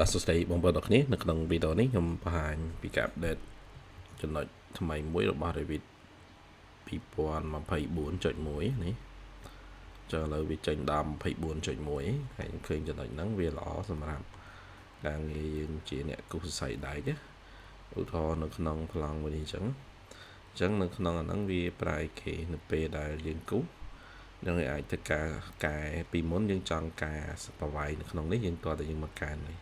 បាទសួស្តីបងប្អូនទាំងគ្នានៅក្នុងវីដេអូនេះខ្ញុំបង្ហាញពីការអាប់ដេតចំណុចថ្មីមួយរបស់ Revit 2024.1 នេះចុះឥឡូវវាចេញដល់ 24.1 ហើយឃើញចំណុចហ្នឹងវាល្អសម្រាប់ការងារយើងជាអ្នកគូសរសៃដែកឧទាហរណ៍នៅក្នុងប្លង់មួយនេះអញ្ចឹងនៅក្នុងអាហ្នឹងវាប្រែគេនៅពេលដែលយើងគូសយើងអាចធ្វើការកែពីមុនយើងចង់កែប្រវាយនៅក្នុងនេះយើងតើតែយើងមកកែនេះ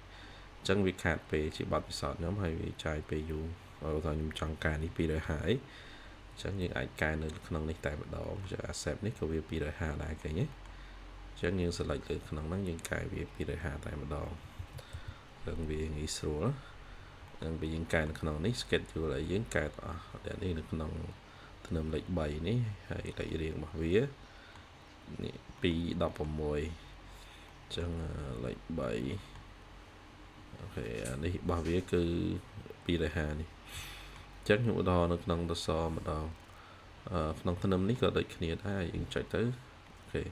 ចឹងវាខាតពេលជាបទពិសោធន៍ខ្ញុំហើយវាចាយពេលយូរបើថាខ្ញុំចង់កែនេះ250ហើយចឹងយើងអាចកែនៅក្នុងនេះតែម្ដងចុះ accept នេះក៏វា250ដែរឃើញទេចឹងយើង select លើក្នុងហ្នឹងយើងកែវា250តែម្ដងចឹងវាងាយស្រួលនឹងពេលយើងកែនៅក្នុងនេះ schedule ឲ្យយើងកែទាំងអស់ដែលនេះនៅក្នុងធ្នឹមលេខ3នេះហើយលេខរៀងរបស់វានេះ216ចឹងលេខ3អូខេអានេះរបស់វាគឺ250នេះចឹងខ្ញុំឧទាហរណ៍នៅក្នុងតសម្ដងក្នុងធ្នឹមនេះក៏ដូចគ្នាដែរយើងចុចទៅអូខេ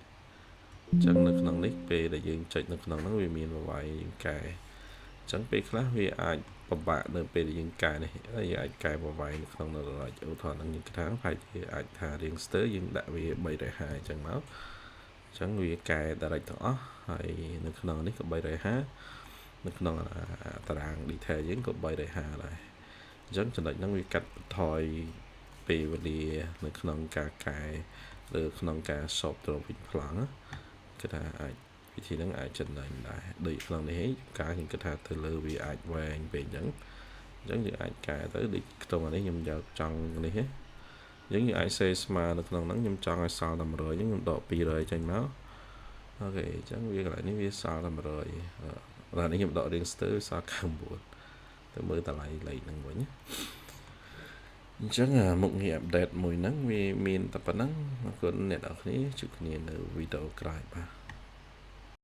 ចឹងនៅក្នុងនេះពេលដែលយើងចុចនៅក្នុងហ្នឹងវាមានប្រវាយយើងកែចឹងពេលខ្លះវាអាចពិបាកនៅពេលដែលយើងកែនេះហើយយើងអាចកែប្រវាយនៅក្នុងនៅឧទាហរណ៍ហ្នឹងយើងថាប្រហែលជាអាចថារៀងស្ទើយើងដាក់វា350អញ្ចឹងមកចឹងវាកែ direct ទាំងអស់ហើយនៅក្នុងនេះក៏350នៅក្នុងតារាង detail យើងក៏350ដែរអញ្ចឹងចំណុចហ្នឹងវាកាត់បន្ថយពេលវេលានៅក្នុងការកែឬក្នុងការសបទៅវិញប្លង់គឺថាអាចវិធីហ្នឹងអាចចំណេញដែរដូចក្នុងនេះការខ្ញុំគិតថាទៅលើវាអាចវែងពេកអញ្ចឹងយើងអាចកែទៅដូចក្នុងនេះខ្ញុំយកចង់នេះយើងអាចសេស្មើនៅក្នុងហ្នឹងខ្ញុំចង់ឲ្យសល់តែ100អញ្ចឹងខ្ញុំដក200ចេញមកអូខេអញ្ចឹងវាកន្លែងនេះវាសល់តែ100ឡើយនេះខ្ញុំដករៀងស្ទើសល់9ទៅមើលតម្លៃលេខហ្នឹងវិញអញ្ចឹងមុខងារអាប់ដេតមួយហ្នឹងវាមានតែប៉ុណ្ណឹងអរគុណអ្នកនរគ្នាជួបគ្នានៅវីដេអូក្រោយបាទ